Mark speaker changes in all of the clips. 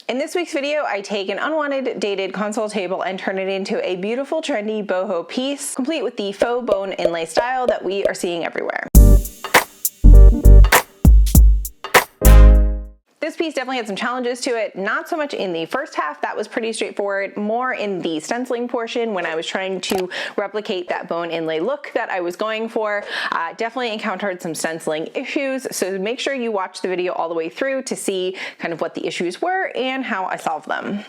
Speaker 1: In this week's video, I take an unwanted dated console table and turn it into a beautiful trendy boho piece, complete with the faux bone inlay style that we are seeing everywhere. This piece definitely had some challenges to it, not so much in the first half, that was pretty straightforward, more in the stenciling portion when I was trying to replicate that bone inlay look that I was going for. Definitely encountered some stenciling issues, so make sure you watch the video all the way through to see kind of what the issues were and how I solved them.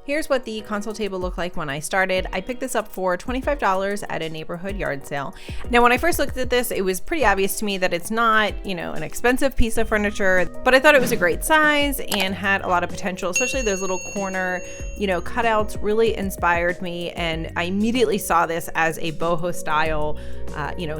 Speaker 1: Here's what the console table looked like when I started. I picked this up for $25 at a neighborhood yard sale. Now, when I first looked at this, it was pretty obvious to me that it's not, an expensive piece of furniture, but I thought it was a great size and had a lot of potential, especially those little corner, cutouts really inspired me. And I immediately saw this as a boho style,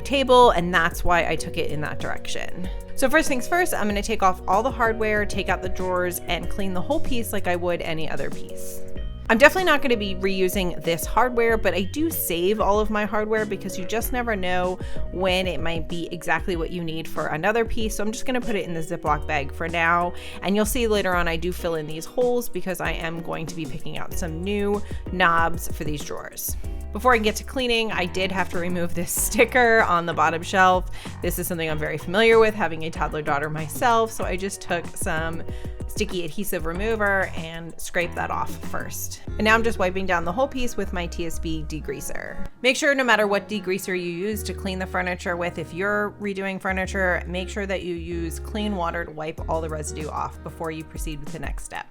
Speaker 1: table, and that's why I took it in that direction. So first things first, I'm going to take off all the hardware, take out the drawers, and clean the whole piece like I would any other piece. I'm definitely not going to be reusing this hardware, but I do save all of my hardware because you just never know when it might be exactly what you need for another piece. So I'm just going to put it in the Ziploc bag for now. And you'll see later on I do fill in these holes because I am going to be picking out some new knobs for these drawers. Before I get to cleaning, I did have to remove this sticker on the bottom shelf. This is something I'm very familiar with, having a toddler daughter myself. So I just took some sticky adhesive remover and scrape that off first. And now I'm just wiping down the whole piece with my TSB degreaser. Make sure no matter what degreaser you use to clean the furniture with, if you're redoing furniture, make sure that you use clean water to wipe all the residue off before you proceed with the next step.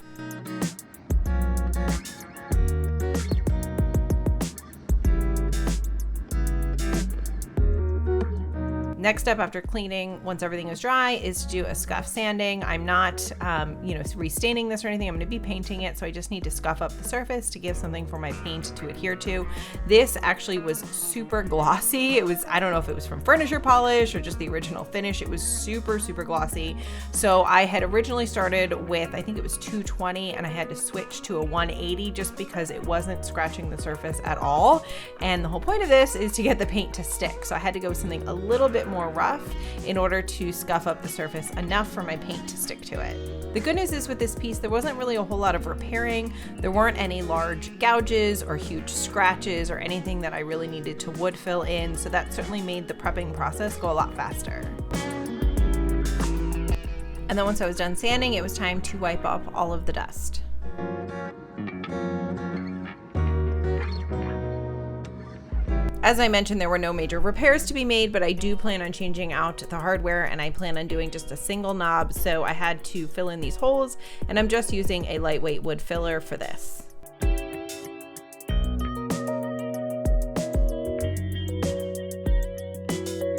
Speaker 1: Next step after cleaning, once everything is dry, is to do a scuff sanding. I'm not, restaining this or anything. I'm going to be painting it, so I just need to scuff up the surface to give something for my paint to adhere to. This actually was super glossy. I don't know if it was from furniture polish or just the original finish. It was super, super glossy. So I had originally started with, I think it was 220, and I had to switch to a 180 just because it wasn't scratching the surface at all. And the whole point of this is to get the paint to stick. So I had to go with something a little bit more rough in order to scuff up the surface enough for my paint to stick to it. The good news is with this piece, there wasn't really a whole lot of repairing. There weren't any large gouges or huge scratches or anything that I really needed to wood fill in, so that certainly made the prepping process go a lot faster. And then once I was done sanding, it was time to wipe off all of the dust. As I mentioned, there were no major repairs to be made, but I do plan on changing out the hardware and I plan on doing just a single knob. So I had to fill in these holes and I'm just using a lightweight wood filler for this. And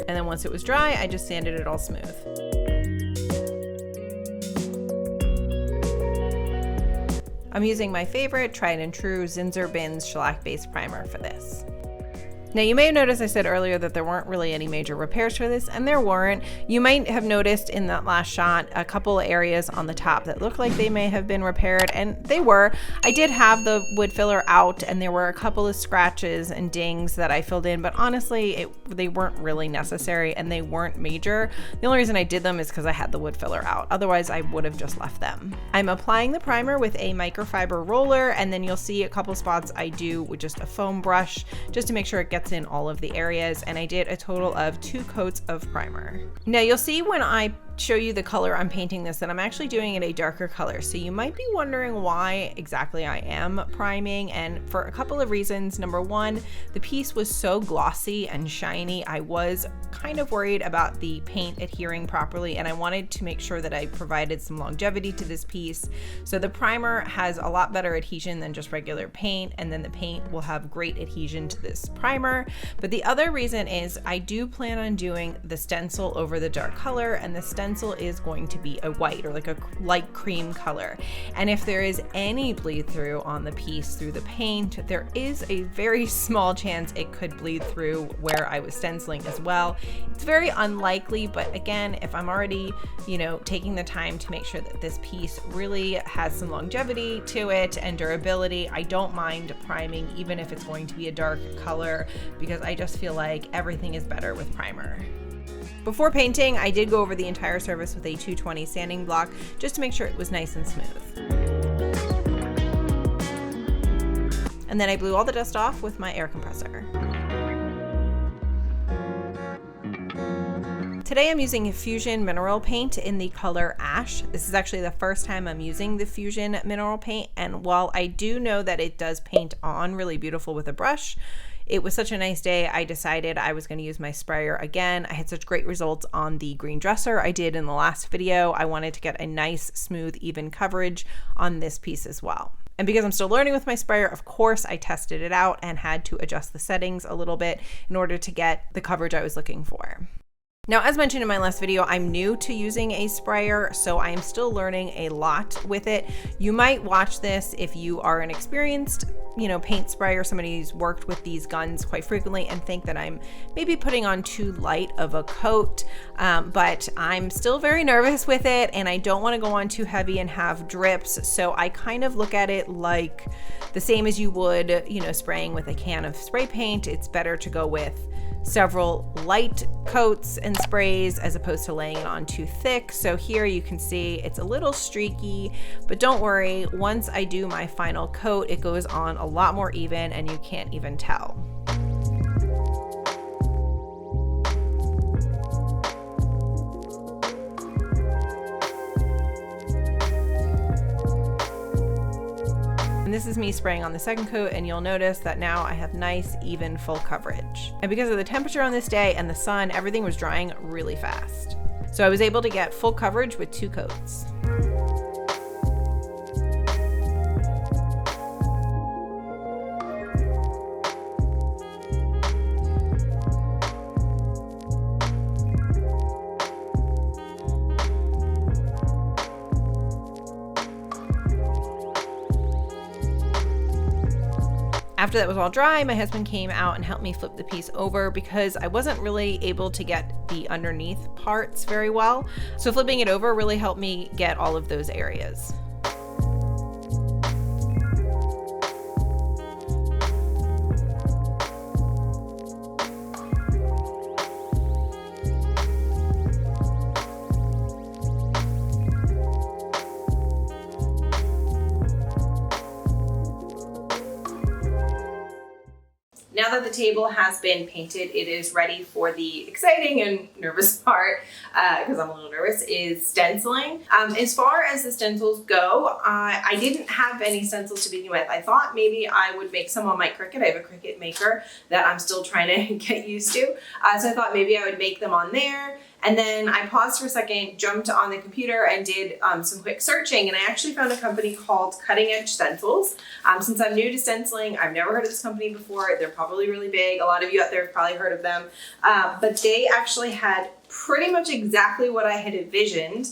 Speaker 1: then once it was dry, I just sanded it all smooth. I'm using my favorite tried and true Zinsser Bins shellac-based primer for this. Now you may have noticed I said earlier that there weren't really any major repairs for this, and there weren't. You might have noticed in that last shot a couple of areas on the top that looked like they may have been repaired, and they were. I did have the wood filler out and there were a couple of scratches and dings that I filled in, but honestly they weren't really necessary and they weren't major. The only reason I did them is because I had the wood filler out. Otherwise I would have just left them. I'm applying the primer with a microfiber roller, and then you'll see a couple spots I do with just a foam brush just to make sure it gets in all of the areas, and I did a total of 2 coats of primer. Now you'll see when I show you the color I'm painting this that I'm actually doing it a darker color, so you might be wondering why exactly I am priming, and for a couple of reasons. Number one, the piece was so glossy and shiny, I was kind of worried about the paint adhering properly, and I wanted to make sure that I provided some longevity to this piece. So the primer has a lot better adhesion than just regular paint, and then the paint will have great adhesion to this primer. But the other reason is I do plan on doing the stencil over the dark color, and the stencil is going to be a white or like a light cream color. And if there is any bleed through on the piece through the paint, there is a very small chance it could bleed through where I was stenciling as well. It's very unlikely, but again, if I'm already, taking the time to make sure that this piece really has some longevity to it and durability, I don't mind priming even if it's going to be a dark color, because I just feel like everything is better with primer. Before painting, I did go over the entire surface with a 220 sanding block just to make sure it was nice and smooth. And then I blew all the dust off with my air compressor. Today I'm using Fusion mineral paint in the color Ash. This is actually the first time I'm using the Fusion mineral paint, and while I do know that it does paint on really beautiful with a brush, it was such a nice day, I decided I was going to use my sprayer again. I had such great results on the green dresser I did in the last video. I wanted to get a nice, smooth, even coverage on this piece as well. And because I'm still learning with my sprayer, of course, I tested it out and had to adjust the settings a little bit in order to get the coverage I was looking for. Now, as mentioned in my last video, I'm new to using a sprayer, so I am still learning a lot with it. You might watch this if you are an experienced, paint sprayer, somebody who's worked with these guns quite frequently, and think that I'm maybe putting on too light of a coat, but I'm still very nervous with it, and I don't want to go on too heavy and have drips, so I kind of look at it like the same as you would, spraying with a can of spray paint. It's better to go with several light coats and sprays as opposed to laying it on too thick. So here you can see it's a little streaky, but don't worry, once I do my final coat, it goes on a lot more even and you can't even tell. And this is me spraying on the second coat, and you'll notice that now I have nice, even, full coverage. And because of the temperature on this day and the sun, everything was drying really fast. So I was able to get full coverage with 2 coats. After that was all dry, my husband came out and helped me flip the piece over because I wasn't really able to get the underneath parts very well. So flipping it over really helped me get all of those areas. Now that the table has been painted, it is ready for the exciting and nervous part, because I'm a little nervous, is stenciling. As far as the stencils go, I didn't have any stencils to begin with. I thought maybe I would make some on my Cricut. I have a Cricut maker that I'm still trying to get used to. So I thought maybe I would make them on there. And then I paused for a second, jumped on the computer and did some quick searching, and I actually found a company called Cutting Edge Stencils. Since I'm new to stenciling, I've never heard of this company before. They're probably really big. A lot of you out there have probably heard of them. But they actually had pretty much exactly what I had envisioned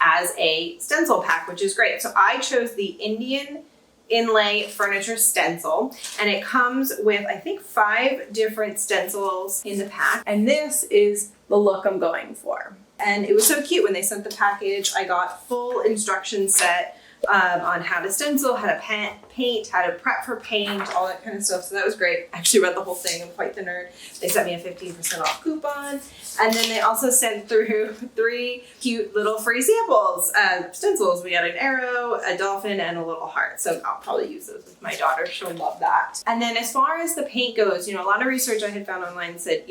Speaker 1: as a stencil pack, which is great. So I chose the Indian Inlay Furniture Stencil, and it comes with, I think, 5 different stencils in the pack, and this is the look I'm going for. And it was so cute when they sent the package. I got full instruction set on how to stencil, how to paint, how to prep for paint, all that kind of stuff. So that was great. I actually read the whole thing. I'm quite the nerd. They sent me a 15% off coupon. And then they also sent through 3 cute little free samples of stencils. We got an arrow, a dolphin, and a little heart. So I'll probably use those with my daughter. She'll love that. And then as far as the paint goes, a lot of research I had found online said,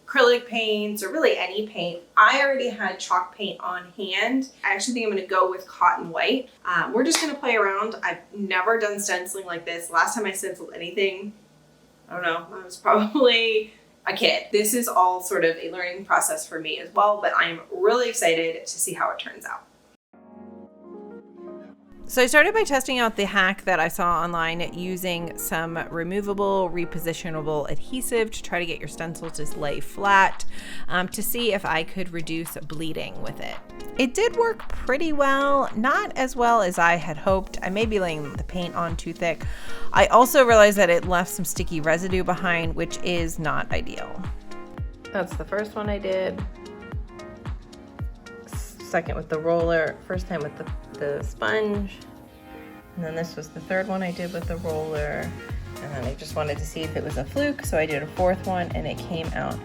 Speaker 1: acrylic paints or really any paint. I already had chalk paint on hand. I actually think I'm going to go with cotton white. We're just going to play around. I've never done stenciling like this. Last time I stenciled anything, I don't know, I was probably a kid. This is all sort of a learning process for me as well, but I'm really excited to see how it turns out. So I started by testing out the hack that I saw online using some removable, repositionable adhesive to try to get your stencil to lay flat to see if I could reduce bleeding with it. It did work pretty well, not as well as I had hoped. I may be laying the paint on too thick. I also realized that it left some sticky residue behind, which is not ideal. That's the first one I did. Second with the roller, first time with the sponge, and then this was the third one I did with the roller, and then I just wanted to see if it was a fluke, so I did a 4th one, and it came out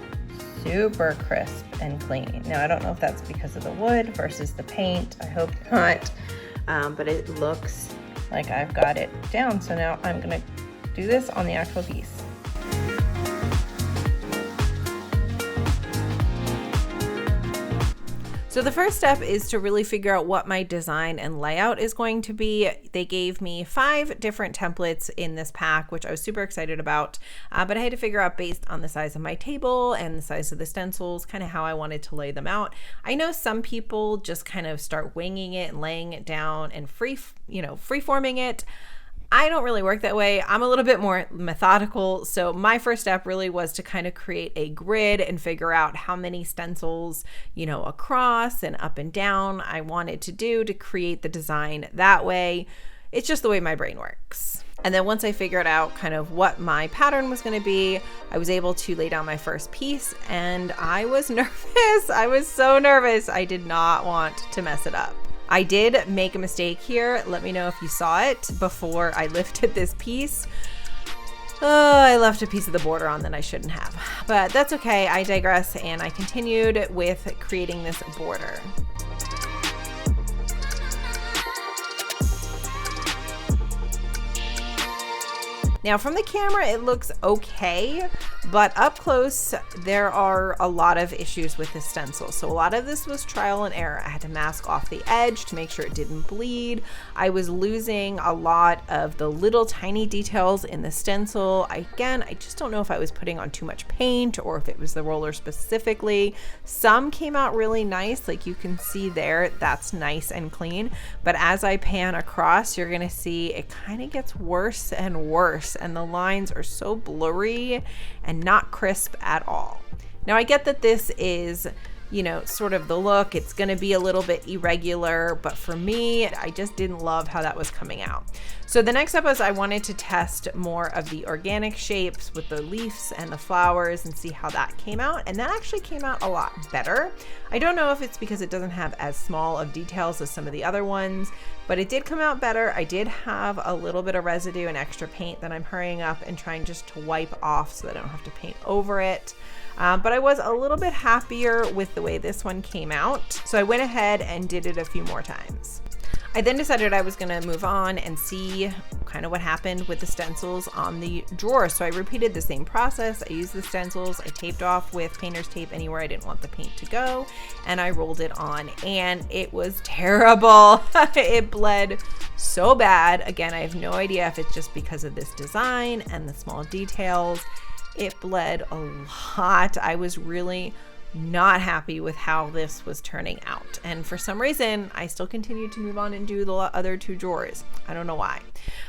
Speaker 1: super crisp and clean. Now I don't know if that's because of the wood versus the paint. I hope not, but it looks like I've got it down. So now I'm gonna do this on the actual piece. So the first step is to really figure out what my design and layout is going to be. They gave me 5 different templates in this pack, which I was super excited about, but I had to figure out based on the size of my table and the size of the stencils, kind of how I wanted to lay them out. I know some people just kind of start winging it and laying it down and free-forming it. I don't really work that way. I'm a little bit more methodical. So my first step really was to kind of create a grid and figure out how many stencils, across and up and down I wanted to do to create the design that way. It's just the way my brain works. And then once I figured out kind of what my pattern was going to be, I was able to lay down my first piece, and I was nervous. I was so nervous. I did not want to mess it up. I did make a mistake here. Let me know if you saw it before I lifted this piece. I left a piece of the border on that I shouldn't have, but that's okay. I digress, and I continued with creating this border. Now from the camera, it looks okay, but up close, there are a lot of issues with the stencil. So a lot of this was trial and error. I had to mask off the edge to make sure it didn't bleed. I was losing a lot of the little tiny details in the stencil. I just don't know if I was putting on too much paint or if it was the roller specifically. Some came out really nice, like you can see there, that's nice and clean. But as I pan across, you're gonna see it kind of gets worse and worse, and the lines are so blurry and not crisp at all. Now I get that this is, sort of the look. It's going to be a little bit irregular, but for me, I just didn't love how that was coming out. So the next step was I wanted to test more of the organic shapes with the leaves and the flowers and see how that came out. And that actually came out a lot better. I don't know if it's because it doesn't have as small of details as some of the other ones, but it did come out better. I did have a little bit of residue and extra paint that I'm hurrying up and trying just to wipe off so that I don't have to paint over it. But I was a little bit happier with the way this one came out. So I went ahead and did it a few more times. I then decided I was gonna move on and see kind of what happened with the stencils on the drawer. So I repeated the same process. I used the stencils, I taped off with painter's tape anywhere I didn't want the paint to go, and I rolled it on, and it was terrible. It bled so bad. Again, I have no idea if it's just because of this design and the small details. It bled a lot. I was really not happy with how this was turning out. And for some reason, I still continued to move on and do the other 2 drawers. I don't know why.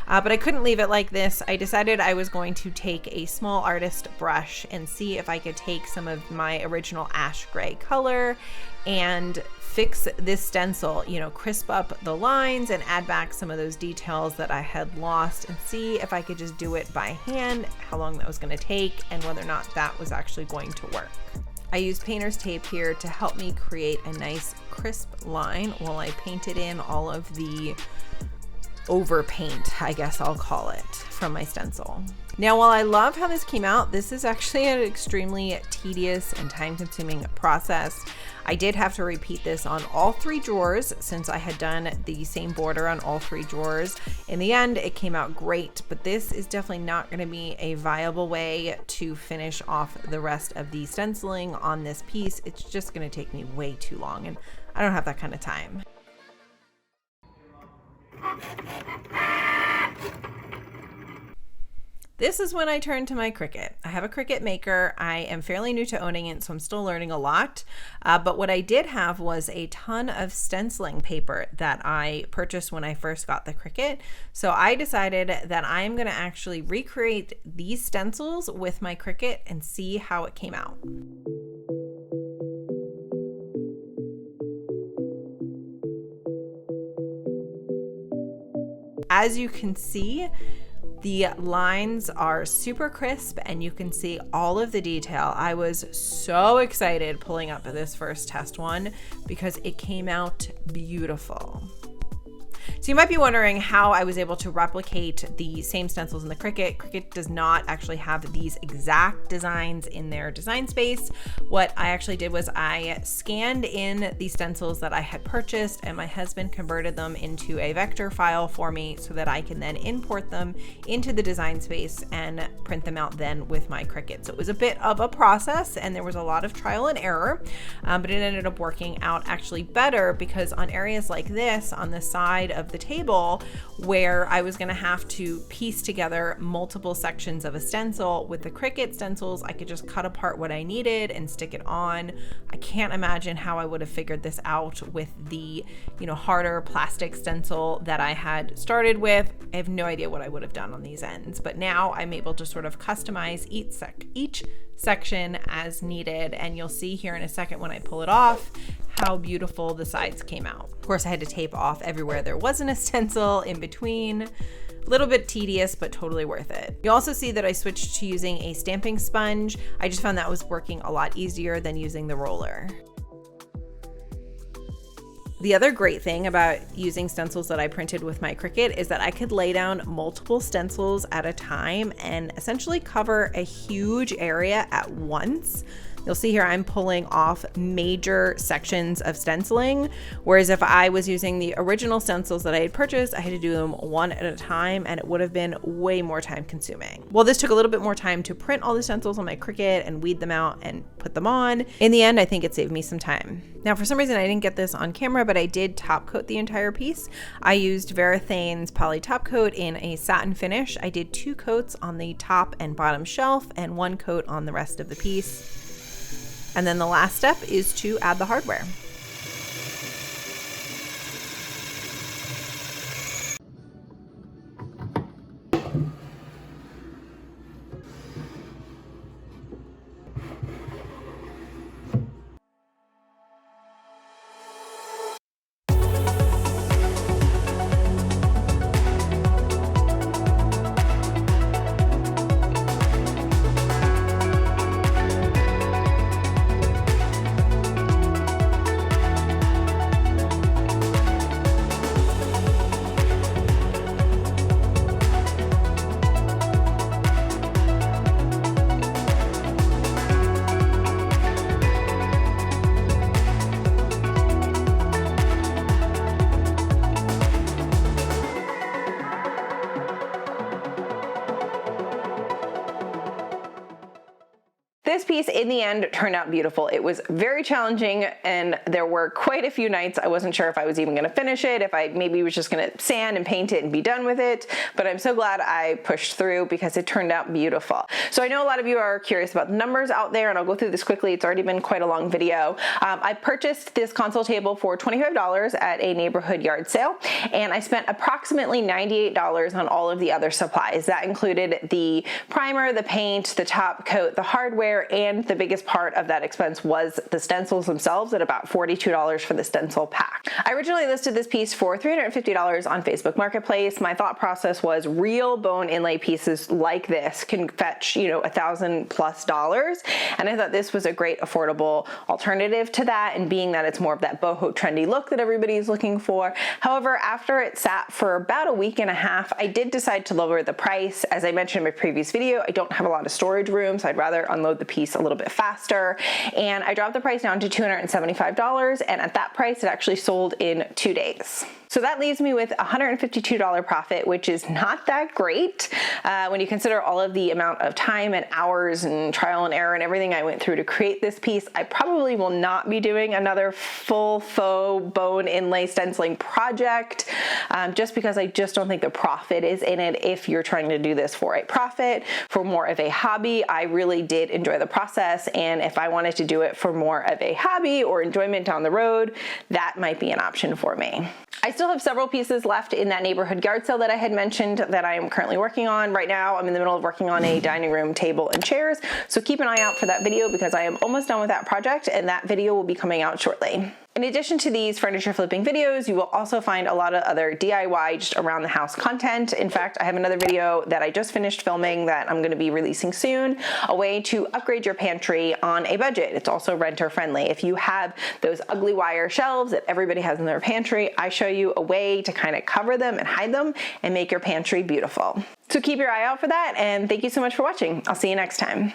Speaker 1: But I couldn't leave it like this. I decided I was going to take a small artist brush and see if I could take some of my original ash gray color and fix this stencil, crisp up the lines and add back some of those details that I had lost, and see if I could just do it by hand, how long that was going to take, and whether or not that was actually going to work. I used painter's tape here to help me create a nice crisp line while I painted in all of the overpaint, I guess I'll call it, from my stencil. Now, while I love how this came out, this is actually an extremely tedious and time-consuming process. I did have to repeat this on all 3 drawers since I had done the same border on all 3 drawers. In the end, it came out great, but this is definitely not going to be a viable way to finish off the rest of the stenciling on this piece. It's just going to take me way too long, and I don't have that kind of time. This is when I turn to my Cricut. I have a Cricut Maker. I am fairly new to owning it, so I'm still learning a lot. But what I did have was a ton of stenciling paper that I purchased when I first got the Cricut. So I decided that I'm gonna actually recreate these stencils with my Cricut and see how it came out. As you can see, the lines are super crisp and you can see all of the detail. I was so excited pulling up this first test one because it came out beautiful. So you might be wondering how I was able to replicate the same stencils in the Cricut. Cricut does not actually have these exact designs in their design space. What I actually did was I scanned in the stencils that I had purchased, and my husband converted them into a vector file for me so that I can then import them into the design space and print them out then with my Cricut. So it was a bit of a process and there was a lot of trial and error, but it ended up working out actually better, because on areas like this on the side of the table where I was going to have to piece together multiple sections of a stencil, with the Cricut stencils I could just cut apart what I needed and stick it on. I can't imagine how I would have figured this out with the harder plastic stencil that I had started with. I have no idea what I would have done on these ends, but now I'm able to sort of customize each section as needed, and you'll see here in a second when I pull it off how beautiful the sides came out. Of course, I had to tape off everywhere there wasn't a stencil in between. A little bit tedious, but totally worth it. You also see that I switched to using a stamping sponge. I just found that was working a lot easier than using the roller. The other great thing about using stencils that I printed with my Cricut is that I could lay down multiple stencils at a time and essentially cover a huge area at once. You'll see here I'm pulling off major sections of stenciling, whereas if I was using the original stencils that I had purchased, I had to do them one at a time, and it would have been way more time consuming. Well, this took a little bit more time to print all the stencils on my Cricut and weed them out and put them on. In the end, I think it saved me some time. Now, for some reason, I didn't get this on camera, but I did top coat the entire piece. I used Varathane's Poly Top Coat in a satin finish. I did 2 coats on the top and bottom shelf and 1 coat on the rest of the piece. And then the last step is to add the hardware. This piece in the end turned out beautiful. It was very challenging, and there were quite a few nights I wasn't sure if I was even gonna finish it, if I maybe was just gonna sand and paint it and be done with it, but I'm so glad I pushed through because it turned out beautiful. So I know a lot of you are curious about the numbers out there, and I'll go through this quickly. It's already been quite a long video. I purchased this console table for $25 at a neighborhood yard sale, and I spent approximately $98 on all of the other supplies. That included the primer, the paint, the top coat, the hardware, and the biggest part of that expense was the stencils themselves at about $42 for the stencil pack. I originally listed this piece for $350 on Facebook Marketplace. My thought process was real bone inlay pieces like this can fetch, $1,000+ and I thought this was a great affordable alternative to that, and being that it's more of that boho trendy look that everybody's looking for. However, after it sat for about a week and a half, I did decide to lower the price. As I mentioned in my previous video, I don't have a lot of storage room, so I'd rather unload the piece a little bit faster, and I dropped the price down to $275, and at that price it actually sold in 2 days. So that leaves me with $152 profit, which is not that great when you consider all of the amount of time and hours and trial and error and everything I went through to create this piece. I probably will not be doing another full faux bone inlay stenciling project just because I just don't think the profit is in it. If you're trying to do this for a profit, for more of a hobby, I really did enjoy the process, and if I wanted to do it for more of a hobby or enjoyment down the road, that might be an option for me. I still have several pieces left in that neighborhood yard sale that I had mentioned that I am currently working on. Right now, I'm in the middle of working on a dining room table and chairs, so keep an eye out for that video because I am almost done with that project, and that video will be coming out shortly. In addition to these furniture flipping videos, you will also find a lot of other DIY just around the house content. In fact, I have another video that I just finished filming that I'm gonna be releasing soon, a way to upgrade your pantry on a budget. It's also renter friendly. If you have those ugly wire shelves that everybody has in their pantry, I show you a way to kind of cover them and hide them and make your pantry beautiful. So keep your eye out for that, and thank you so much for watching. I'll see you next time.